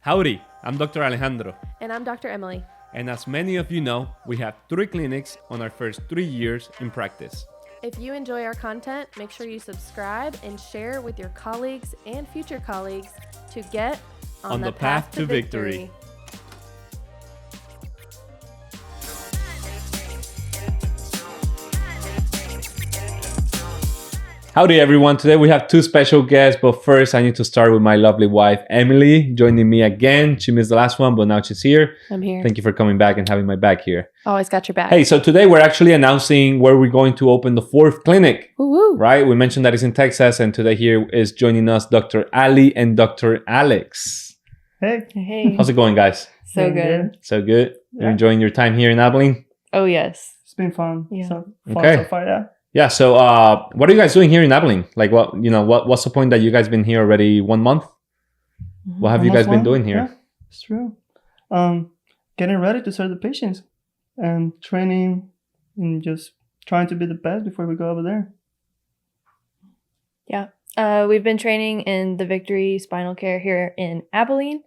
Howdy, I'm Dr. Alejandro. And I'm Dr. Emily. And as many of you know, we have 3 clinics on our first 3 years in practice. If you enjoy our content, make sure you subscribe and share with your colleagues and future colleagues to get on the path to victory. Howdy everyone, today we have 2 special guests, but first I need to start with my lovely wife, Emily, joining me again. She missed the last one, but now she's here. I'm here. Thank you for coming back and having my back here. Always got your back. Hey, so today we're actually announcing where we're going to open the 4th clinic, Woo-woo. right? We mentioned that it's in Texas, and today here is joining us Dr. Ali and Dr. Alex. Hey. How's it going, guys? So good. So good? You're Yeah. enjoying your time here in Abilene? Oh, yes. It's been fun. Yeah. So Okay. far, yeah. Yeah, so what are you guys doing here in Abilene? Like, what's the point that you guys been here already 1 month? What have you guys been doing here? Yeah, it's true. Getting ready to serve the patients and training and just trying to be the best before we go over there. We've been training in the Victoryspinalcare here in Abilene,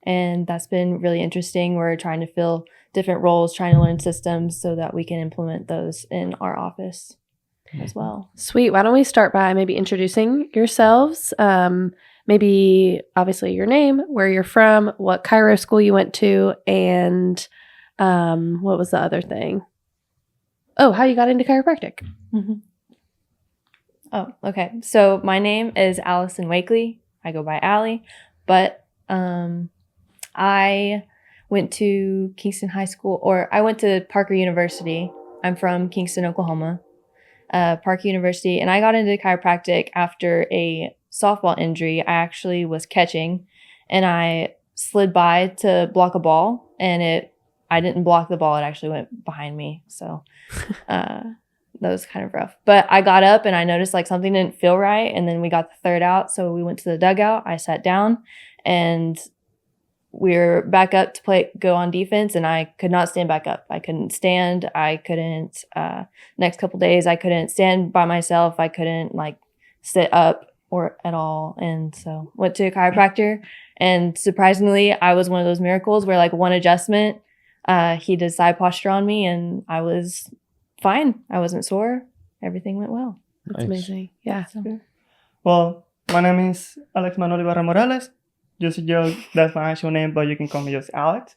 and that's been really interesting. We're trying to fill different roles, trying to learn systems so that we can implement those in our office as well. Sweet. Why don't we start by maybe introducing yourselves? Maybe obviously your name, where you're from, what chiro school you went to, and what was the other thing? Oh, how you got into chiropractic. Mhm. Oh, okay. So my name is Allison Wakely. I go by Allie, but I went to Kingston High School, or I went to Parker University. I'm from Kingston, Oklahoma. Parker University, and I got into chiropractic after a softball injury. I actually was catching, and I slid by to block a ball, and I didn't block the ball. It actually went behind me, so that was kind of rough. But I got up, and I noticed like something didn't feel right, and then we got the third out, so we went to the dugout. I sat down, and we're back up to go on defense, and I could not stand back up. I couldn't stand. I couldn't, next couple days, I couldn't stand by myself. I couldn't like sit up or at all. And so went to a chiropractor, and surprisingly, I was one of those miracles where like one adjustment, he did side posture on me, and I was fine. I wasn't sore. Everything went well. That's Nice. amazing. Yeah. So, Well, my name is Alex Manuel Ibarra Morales. Just a joke, that's my actual name, but you can call me just Alex.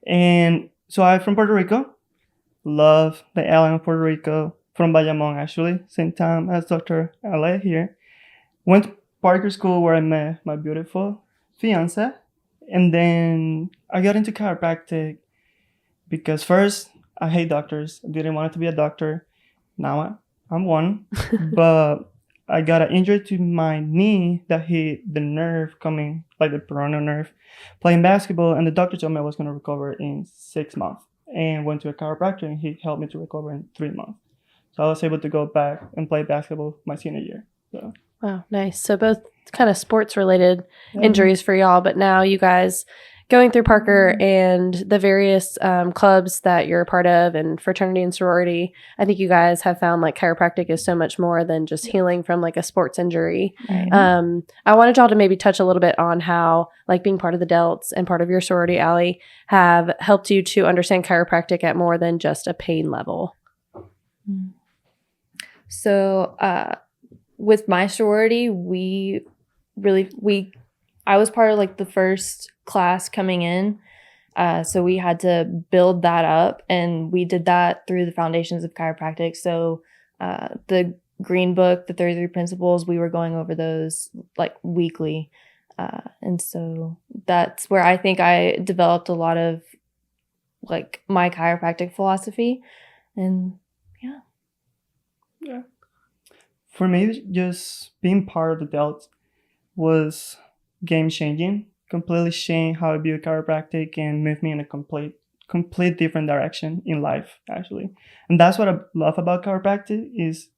And so I'm from Puerto Rico. Love the island of Puerto Rico. From Bayamon, actually. Same time as Dr. Ale here. Went to Parker School where I met my beautiful fiance. And then I got into chiropractic because first, I hate doctors. I didn't want to be a doctor. Now I'm one. But I got an injury to my knee that hit the nerve coming, like the peroneal nerve, playing basketball. And the doctor told me I was going to recover in 6 months. And went to a chiropractor, and he helped me to recover in 3 months. So I was able to go back and play basketball my senior year. So Wow. Nice. So both kind of sports related yeah. injuries for y'all, but now you guys going through Parker and the various clubs that you're a part of and fraternity and sorority, I think you guys have found like chiropractic is so much more than just healing from like a sports injury. right. I wanted y'all to maybe touch a little bit on how like being part of the Delts and part of your sorority, Allie, have helped you to understand chiropractic at more than just a pain level. So, with my sorority, I was part of like the first class coming in. So we had to build that up, and we did that through the foundations of chiropractic. So, the green book, the 33 principles, we were going over those like weekly. And so that's where I think I developed a lot of like my chiropractic philosophy. And yeah. For me, just being part of the Delta was game-changing. Completely changed how I view chiropractic and moved me in a complete different direction in life, actually. And that's what I love about chiropractic is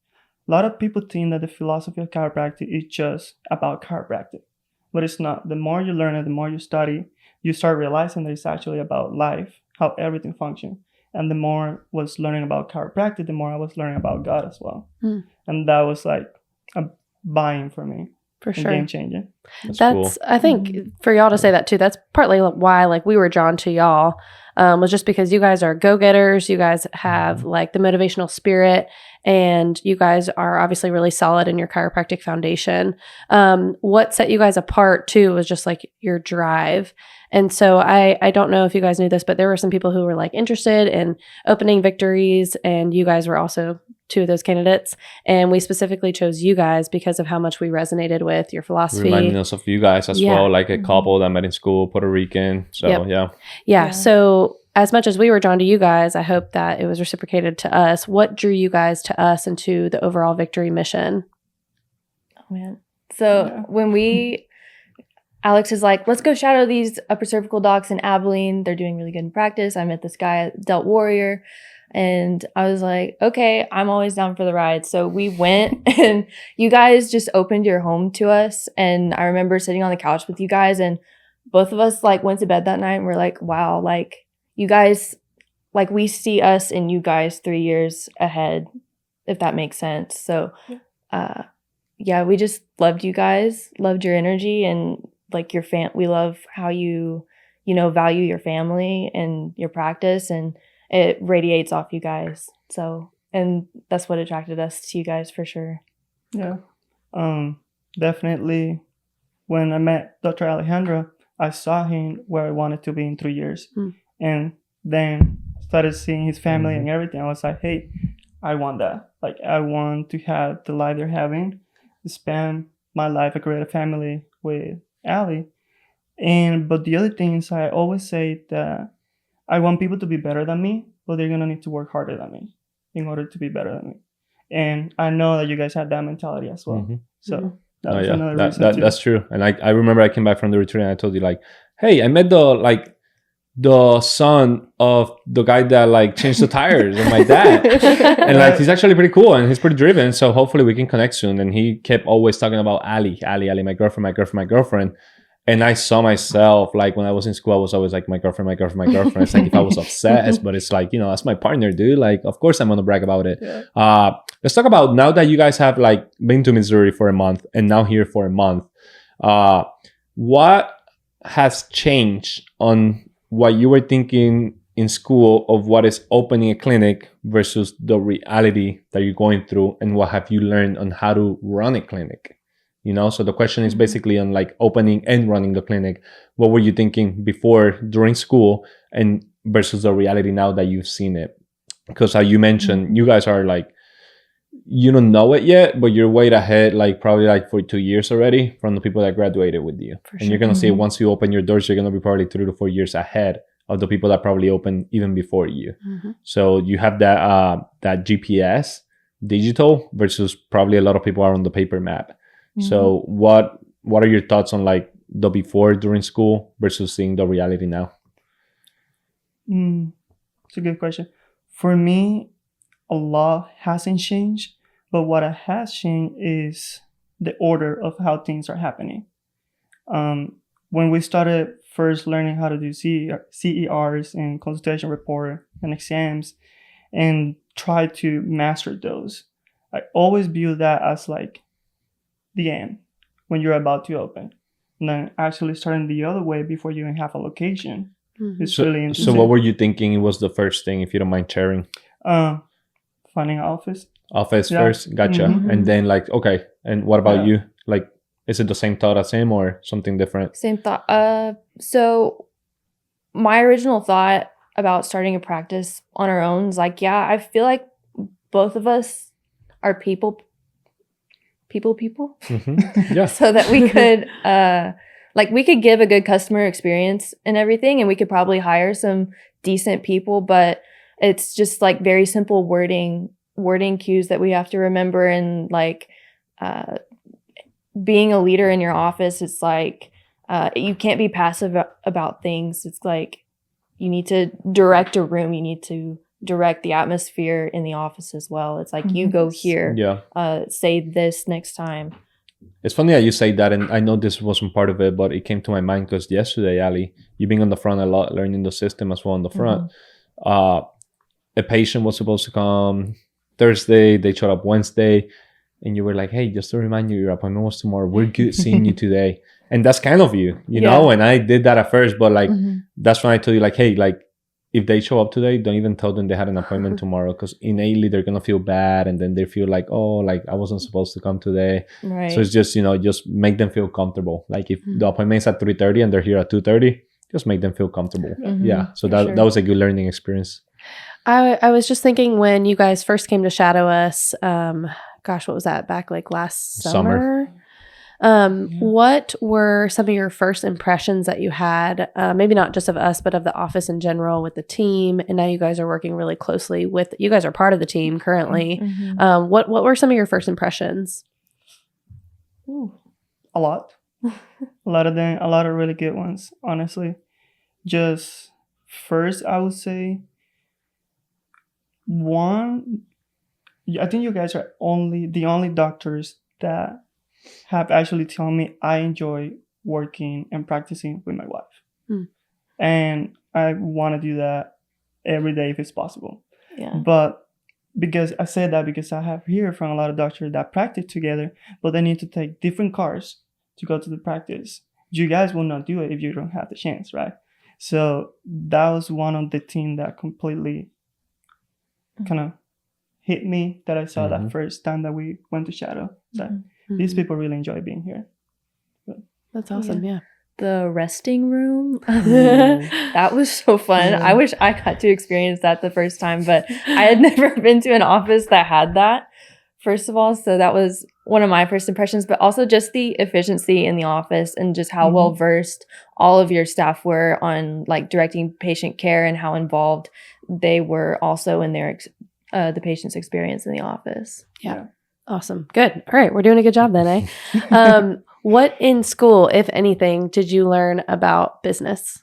a lot of people think that the philosophy of chiropractic is just about chiropractic, but it's not. The more you learn it, the more you study, you start realizing that it's actually about life, how everything functions. And the more I was learning about chiropractic, the more I was learning about God as well. And that was like a buy-in for me. For and sure. game changing. That's cool. I think for y'all to say that too, that's partly why like we were drawn to y'all, was just because you guys are go-getters. You guys have like the motivational spirit, and you guys are obviously really solid in your chiropractic foundation. What set you guys apart too was just like your drive. And so I don't know if you guys knew this, but there were some people who were like interested in opening Victories, and you guys were also two of those candidates. And we specifically chose you guys because of how much we resonated with your philosophy. Reminding us of you guys as well, like a couple that met in school, Puerto Rican. So yeah. So as much as we were drawn to you guys, I hope that it was reciprocated to us. What drew you guys to us and to the overall Victory mission? Oh man. So when Alex is like, let's go shadow these upper cervical docs in Abilene. They're doing really good in practice. I met this guy at Delt Warrior, and I was like, okay, I'm always down for the ride. So we went, and you guys just opened your home to us. And I remember sitting on the couch with you guys, and both of us like went to bed that night and we're like, wow, like you guys, like we see us and you guys 3 years ahead, if that makes sense. So, we just loved you guys, loved your energy, and like we love how you value your family and your practice, and it radiates off you guys. So, and that's what attracted us to you guys for sure. Yeah. Definitely when I met Dr. Alejandro, I saw him where I wanted to be in 3 years. And then started seeing his family and everything. I was like, hey, I want that. Like, I want to have the life they're having, spend my life, I create a family with Ali. But the other thing is, I always say that I want people to be better than me, but they're going to need to work harder than me in order to be better than me. And I know that you guys have that mentality as well. So that's another reason too. That's true. And I remember I came back from the retreat and I told you like, hey, I met the son of the guy that like changed the tires of my dad. And like, he's actually pretty cool and he's pretty driven. So hopefully we can connect soon. And he kept always talking about Ali, my girlfriend. And I saw myself, like when I was in school, I was always like, my girlfriend. It's like if I was obsessed, but it's like, that's my partner, dude. Like, of course I'm going to brag about it. Yeah. Let's talk about now that you guys have like been to Missouri for a month and now here for a month. What has changed on what you were thinking in school of what is opening a clinic versus the reality that you're going through, and what have you learned on how to run a clinic? So the question is basically on like opening and running the clinic. What were you thinking before, during school, and versus the reality now that you've seen it? Because how you mentioned, you guys are like, you don't know it yet, but you're way ahead, like probably like for 2 years already from the people that graduated with you. And you're going to see once you open your doors, you're going to be probably 3 to 4 years ahead of the people that probably opened even before you. So you have that GPS digital versus probably a lot of people are on the paper map. So what are your thoughts on like the before during school versus seeing the reality now? It's a good question. For me, a lot hasn't changed, but what has changed is the order of how things are happening. When we started first learning how to do CERs and consultation report and exams and try to master those, I always view that as like the end when you're about to open. And then actually starting the other way before you even have a location. It's really interesting. So what were you thinking was the first thing, if you don't mind sharing? Finding an office. First, gotcha. And then like, okay, and what about you? Like, is it the same thought as him or something different? Same thought. So my original thought about starting a practice on our own is like, I feel like both of us are people. Yeah. So that we could we could give a good customer experience and everything, and we could probably hire some decent people, but it's just like very simple wording cues that we have to remember. And like being a leader in your office, it's like you can't be passive about things. It's like you need to direct a room, you need to direct the atmosphere in the office as well. It's like you go here, say this next time. It's funny that you say that, and I know this wasn't part of it, but it came to my mind because yesterday, Ali, you've been on the front a lot, learning the system as well on the front. A patient was supposed to come Thursday, they showed up Wednesday. and you were like, hey, just to remind you, your appointment was tomorrow. We're good seeing you today. And that's kind of you Yeah. know, and I did that at first, but like, Mhm. that's when I told you, like, hey, like, if they show up today, don't even tell them they had an appointment tomorrow, because innately they're going to feel bad. And then they feel like, oh, like I wasn't supposed to come today. Right. So it's just, you know, just make them feel comfortable. Like if Mhm. the appointment is at 3:30 and they're here at 2:30, just make them feel comfortable. Mhm, Yeah. So for that sure. was a good learning experience. I was just thinking when you guys first came to shadow us, gosh, what was that, back like last summer? What were some of your first impressions that you had, maybe not just of us, but of the office in general, with the team? And now you guys are working really closely with, you guys are part of the team currently. Mhm. What were some of your first impressions? Ooh. A lot. A lot of them, a lot of really good ones, honestly. Just first, I would say one, I think you guys are the only doctors that have actually told me I enjoy working and practicing with my wife. Hmm. And I want to do that every day if it's possible. Yeah. But because I said that because I have heard from a lot of doctors that practice together, but they need to take different cars to go to the practice. You guys will not do it if you don't have the chance, right? So that was one of the things that completely kind of hit me, that I saw that first time that we went to shadow. That these people really enjoy being here. That's awesome. Yeah. The resting room, that was so fun. Yeah. I wish I got to experience that the first time, but I had never been to an office that had that, first of all. So that was one of my first impressions, but also just the efficiency in the office and just how well versed all of your staff were on like directing patient care, and how involved they were also in their the patient's experience in the office. Yeah. Awesome. Good. All right. We're doing a good job then, eh? What in school, if anything, did you learn about business?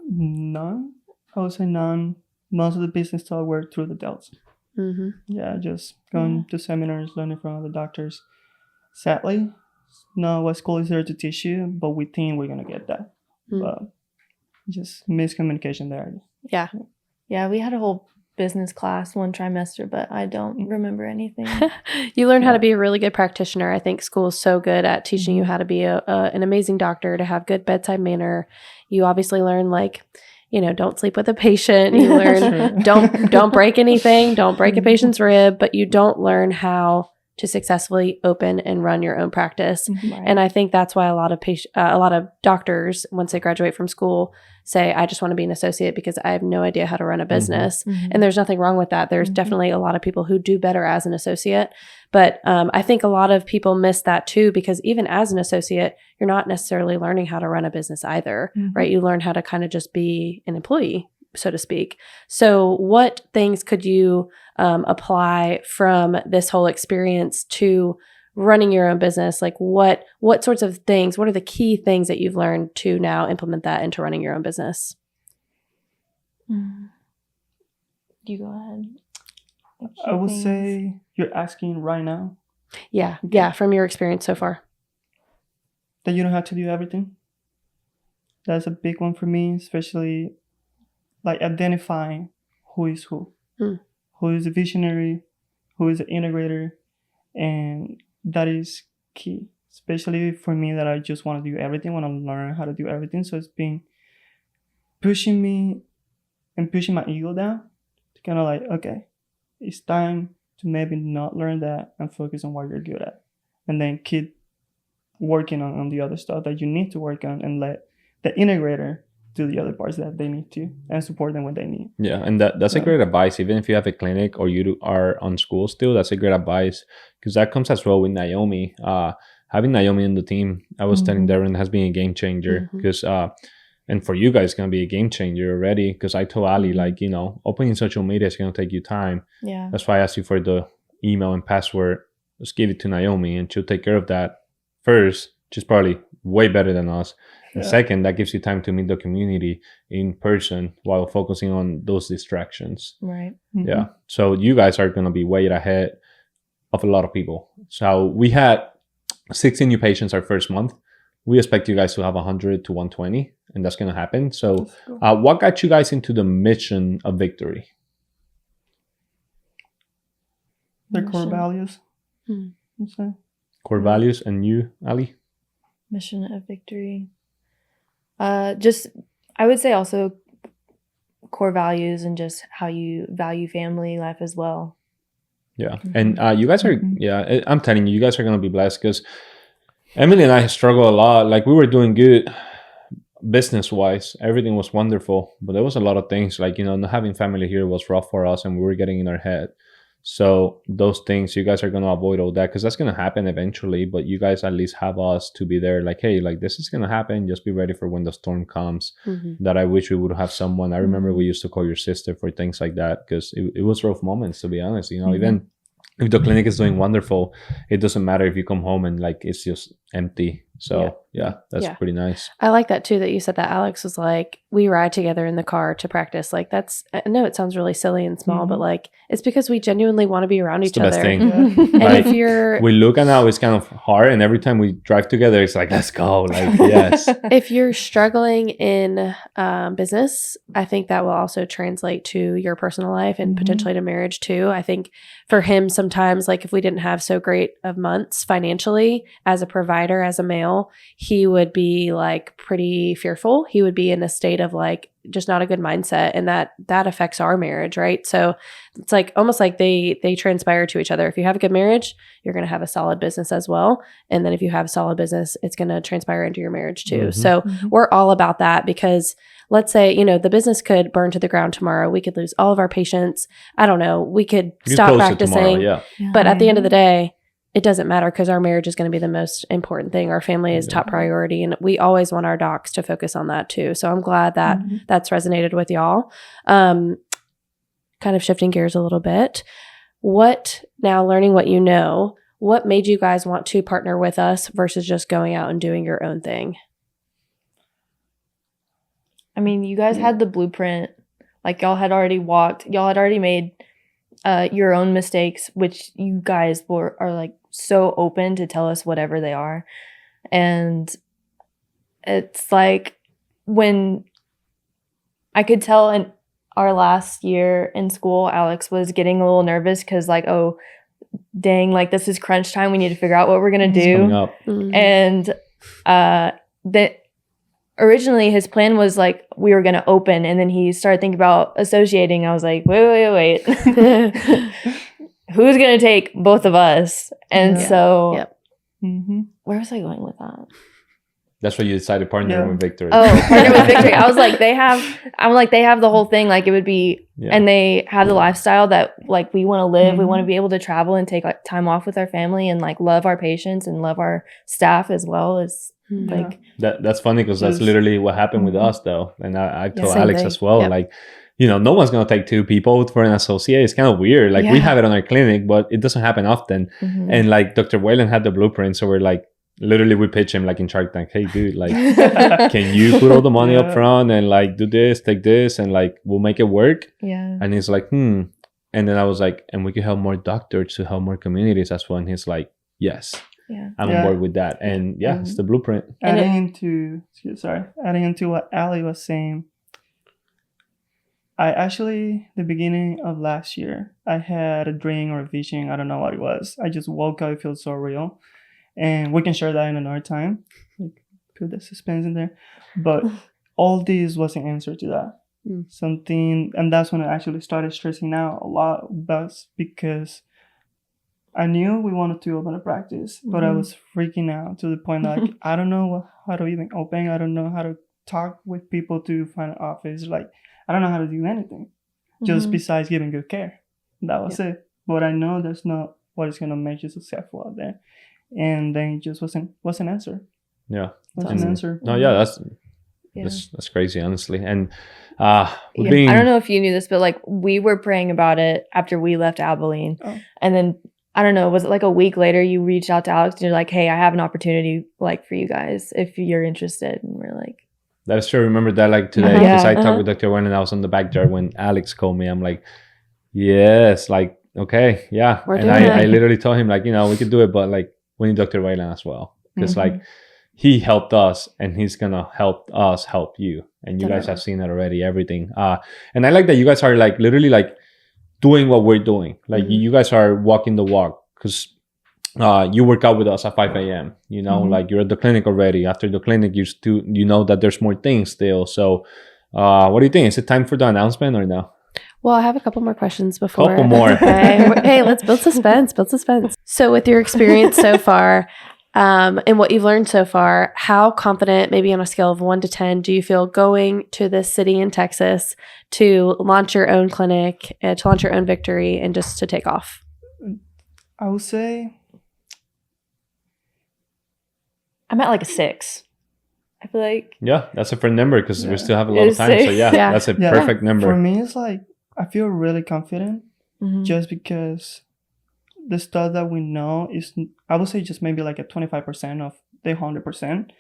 None. I would say none. Most of the business talk were through the adults. Mm-hmm. Yeah, just going to seminars, learning from other doctors. Sadly, no, what school is there to teach you, but we think we're going to get that. But just miscommunication there. Yeah. Yeah, we had a whole business class one trimester, but I don't remember anything. You learn how to be a really good practitioner. I think school is so good at teaching you how to be an amazing doctor, to have good bedside manner. You obviously learn, like, you know, don't sleep with a patient. You learn don't break anything, don't break a patient's rib, but you don't learn how to successfully open and run your own practice. Right. And I think that's why a lot of doctors, once they graduate from school, say, I just want to be an associate because I have no idea how to run a business. And there's nothing wrong with that. There's definitely a lot of people who do better as an associate. But I think a lot of people miss that too, because even as an associate, you're not necessarily learning how to run a business either, right? You learn how to kind of just be an employee, so to speak. So what things could you apply from this whole experience to running your own business? Like what sorts of things, what are the key things that you've learned to now implement that into running your own business? You go ahead. I would say you're asking right now. Yeah. Yeah. From your experience so far. That you don't have to do everything. That's a big one for me, especially like identifying who is who. Who is a visionary, who is an integrator, and that is key, especially for me that I just want to do everything, want to learn how to do everything. So it's been pushing me and pushing my ego down to kind of like, okay, it's time to maybe not learn that and focus on what you're good at, and then keep working on the other stuff that you need to work on, and let the integrator do the other parts that they need to, and support them when they need. Yeah, and that's a great advice. Even if you have a clinic or you are on school still, that's a great advice, because that comes as well with Naomi. Having Naomi in the team, I was telling Darren, has been a game changer, because and for you guys, it's gonna be a game changer already. Because I told Ali, like, you know, opening social media is gonna take you time. Yeah, that's why I asked you for the email and password. Just give it to Naomi, and she'll take care of that first. She's probably way better than us. And second, that gives you time to meet the community in person while focusing on those distractions. Right. Yeah. So you guys are going to be way ahead of a lot of people. So we had 60 new patients our first month. We expect you guys to have 100 to 120, and that's going to happen. So what got you guys into the mission of Victory? their core Mission. values. Hmm. So, Core values. And you, Ali? Mission of victory. Just I would say also core values and just how you value family life as well. Yeah. And you guys are, Mhm. yeah, I'm telling you, you guys are going to be blessed because Emily and I struggle a lot. Like we were doing good business wise, everything was wonderful, but there was a lot of things like, not having family here was rough for us and we were getting in our head. So those things, you guys are going to avoid all that because that's going to happen eventually, but you guys at least have us to be there like, hey, like this is going to happen. Just be ready for when the storm comes. Mhm. That I wish we would have someone. I remember we used to call your sister for things like that because it was rough moments, to be honest. Even if the clinic is doing wonderful, it doesn't matter if you come home and like it's just empty. So yeah, that's Yeah. pretty nice. I like that too, that you said that Alex was like, we ride together in the car to practice. Like I know it sounds really silly and small, but like it's because we genuinely want to be around It's each the best other. thing. And Like, if you're we look at now, it's kind of hard, and every time we drive together, it's like, let's go. Like, yes. if you're struggling in business, I think that will also translate to your personal life and potentially to marriage too. I think for him, sometimes like if we didn't have so great of months financially as a provider, as a male, he would be like pretty fearful. He would be in a state of like just not a good mindset, and that affects our marriage, right? So it's like almost like they transpire to each other. If you have a good marriage, you're going to have a solid business as well, and then if you have a solid business, it's going to transpire into your marriage too. Mhm. So we're all about that because let's say the business could burn to the ground tomorrow. We could lose all of our patients. I don't know. We could You stop close it practicing. tomorrow, yeah. But at the end of the day, it doesn't matter because our marriage is going to be the most important thing. Our family is top priority, and we always want our docs to focus on that too. So I'm glad that that's resonated with y'all. Kind of shifting gears a little bit. Now learning what you know, what made you guys want to partner with us versus just going out and doing your own thing? I mean, you guys had the blueprint. Like y'all had already made your own mistakes, which you guys are like so open to tell us whatever they are. And it's like when I could tell in our last year in school, Alex was getting a little nervous because like, oh, dang, like this is crunch time. We need to figure out what we're going to It's coming do. up. And that originally his plan was like we were going to open, and then he started thinking about associating. I was like, wait. Who's going to take both of us? And so where was I going with that? That's why you decided to partner with Victory. Oh, partner with Victory. I was like, they have the whole thing. Like it would be, and they have the lifestyle that like we want to live. We want to be able to travel and take like time off with our family and like love our patients and love our staff as well as like. That's funny because that's literally what happened with us though. And I told Same Alex thing. as well, like, no one's going to take two people for an associate. It's kind of weird. Like we have it on our clinic, but it doesn't happen often. And like Dr. Whalen had the blueprint. So we're like, literally we pitch him like in Shark Tank, hey dude, like can you put all the money up front and like do this, take this, and like we'll make it work. And he's like, and then I was like, and we could help more doctors to help more communities as well. And he's like, yes, I'm on board with that. And it's the blueprint. Adding into what Ali was saying, I actually, the beginning of last year, I had a dream or a vision. I don't know what it was. I just woke up, it feels so real. And we can share that in another time. Like, put the suspense in there. But all this was an answer to that. Something, and that's when I actually started stressing out a lot. That's because I knew we wanted to open a practice, but I was freaking out to the point that like, I don't know how to even open. I don't know how to talk with people to find an office. Like, I don't know how to do anything just besides giving good care. That was it. But I know that's not what is going to make you successful out there. And then it just wasn't an answer. Yeah. Wasn't an answer. No, that's crazy, honestly. And I don't know if you knew this, but like we were praying about it after we left Abilene. And then I don't know, was it like a week later you reached out to Alex and you're like, hey, I have an opportunity like for you guys if you're interested. And we're like, that's true. I remember that like today because I talked with Dr. Wen and I was on the back door when Alex called me. I'm like, yes, like, okay, yeah. And I literally told him like, we could do it, but like we need Dr. Whalen as well. Because like he helped us and he's going to help us help you. And you guys have seen it already, everything. And I like that you guys are like literally like doing what we're doing. Like Mhm. you guys are walking the walk because you work out with us at 5 a.m. You know, like you're at the clinic already. After the clinic, you know that there's more things still. So, what do you think? Is it time for the announcement or no? Well, I have a couple more questions before. Couple more. Okay. Hey, let's build suspense. Build suspense. So, with your experience so far, and what you've learned so far, how confident, maybe on a scale of 1 to 10, do you feel going to this city in Texas to launch your own clinic, to launch your own Victory, and just to take off? I would say I'm at like a 6. I feel like Yeah, that's a fair number because we Yeah. still have a lot of It's time. So safe. yeah, that's a Yeah. perfect number. for me, it's like I feel really confident mhm. just because the stuff that we know is, I would say, just maybe like a 25% of the 100%,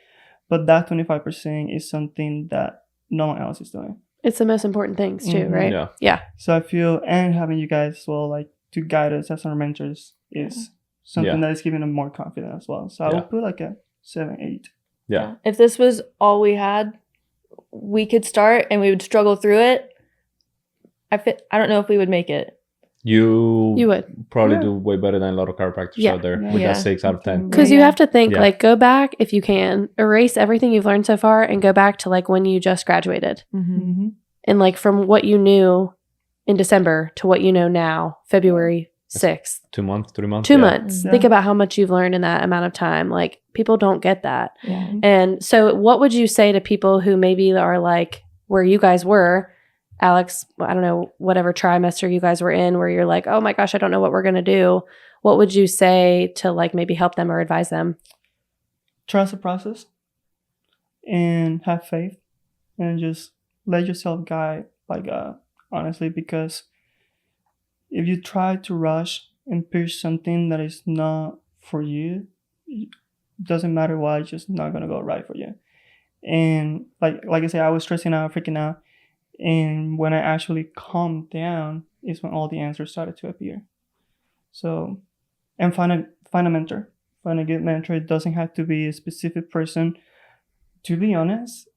but that 25% is something that no one else is doing. It's the most important things, too, Mhm. right? Yeah. So I feel, and having you guys as well, like to guide us as our mentors is something Yeah. that is giving them more confidence as well. So I Yeah. would put like a 7, 8. Yeah. If this was all we had, we could start and we would struggle through it. I don't know if we would make it. You You would. probably Yeah. do way better than a lot of chiropractors Yeah. out there Yeah. with Yeah. that 6 out of 10. Because you Yeah. have to think, Yeah. like, go back if you can, erase everything you've learned so far and go back to, like, when you just graduated. Mm-hmm. And, like, from what you knew in December to what you know now, February 6th. 2 months, 3 months. 2 yeah. months. Yeah. Think about how much you've learned in that amount of time. Like, people don't get that. Yeah. And so, what would you say to people who maybe are like where you guys were, Alex? I don't know, whatever trimester you guys were in, where you're like, oh my gosh, I don't know what we're going to do. What would you say to, like, maybe help them or advise them? Trust the process and have faith and just let yourself guide by God, honestly, because if you try to rush and push something that is not for you, it doesn't matter why, it's just not gonna go right for you. And like I said, I was stressing out, freaking out, and when I actually calmed down is when all the answers started to appear. So, and find a mentor, find a good mentor. It doesn't have to be a specific person. To be honest,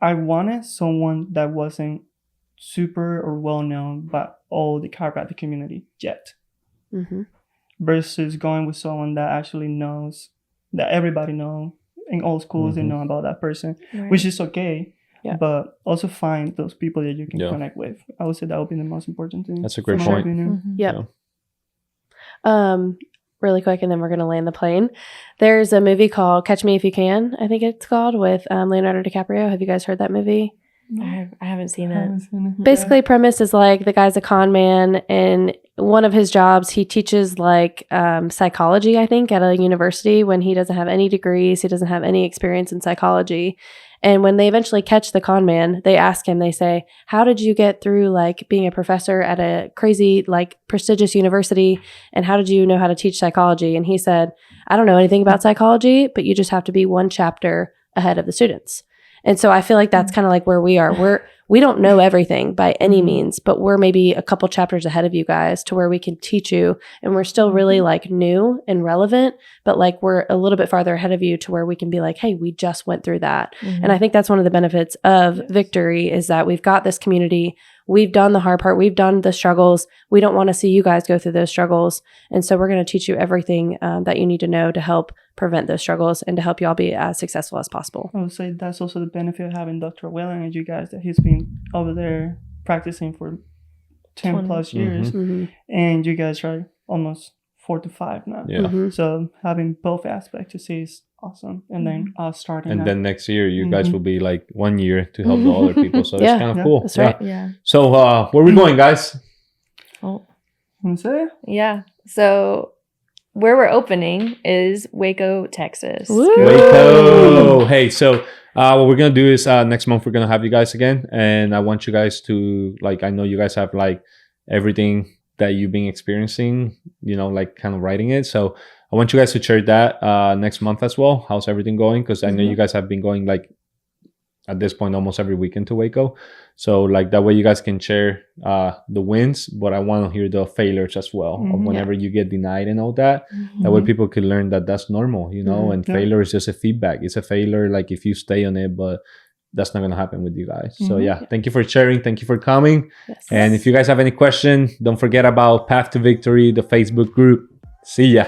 I wanted someone that wasn't super or well known by all the chiropractic community yet, Mm-hmm. versus going with someone that actually knows, that everybody know in all schools they Mhm. know about that person, Right. which is okay. Yeah. But also find those people that you can Yeah. connect with. I would say that would be the most important thing. That's a great from my point. opinion. Mhm. Yep. Yeah. Really quick, and then we're going to land the plane. There's a movie called Catch Me If You Can, I think it's called, with Leonardo DiCaprio. Have you guys heard that movie? I haven't seen I it. haven't seen it. Basically, premise is like the guy's a con man, and one of his jobs, he teaches like psychology, I think, at a university when he doesn't have any degrees. He doesn't have any experience in psychology. And when they eventually catch the con man, they ask him, they say, how did you get through like being a professor at a crazy, like prestigious university? And how did you know how to teach psychology? And he said, I don't know anything about psychology, but you just have to be one chapter ahead of the students. And so I feel like that's kind of like where we are. We don't know everything by any means, but we're maybe a couple chapters ahead of you guys to where we can teach you. And we're still really like new and relevant, but like we're a little bit farther ahead of you to where we can be like, hey, we just went through that. Mhm. And I think that's one of the benefits of Victory is that we've got this community. We've done the hard part. We've done the struggles. We don't want to see you guys go through those struggles. And so we're going to teach you everything that you need to know to help prevent those struggles and to help you all be as successful as possible. I would say that's also the benefit of having Dr. Whelan and you guys, that he's been over there practicing for 10 20. plus years. Mm-hmm. And you guys are almost 4 to 5 now. Yeah. Mm-hmm. So having both aspects to see is awesome. And then us starting And out. then next year, you guys Mhm. will be like 1 year to help the other people. So Yeah. it's kind of Yeah. cool. That's Yeah. right. Yeah. So where are we going, guys? Oh, That's it. yeah. So where we're opening is Waco, Texas. Woo! Waco. Hey, so what we're gonna do is next month we're gonna have you guys again, and I want you guys to like. I know you guys have like everything that you've been experiencing, you know, like kind of writing it. So I want you guys to share that next month as well. How's everything going? Because I know you guys have been going like at this point almost every weekend to Waco. So like that way you guys can share the wins, but I want to hear the failures as well of Mhm. whenever you get denied and all that. That way people can learn that that's normal, you know, Mhm. and Yeah. failure is just a feedback. It's a failure like if you stay on it, but that's not going to happen with you guys. So Mhm. yeah, thank you for sharing. Thank you for coming. Yes. And if you guys have any question, don't forget about Path to Victory, the Facebook group. See ya.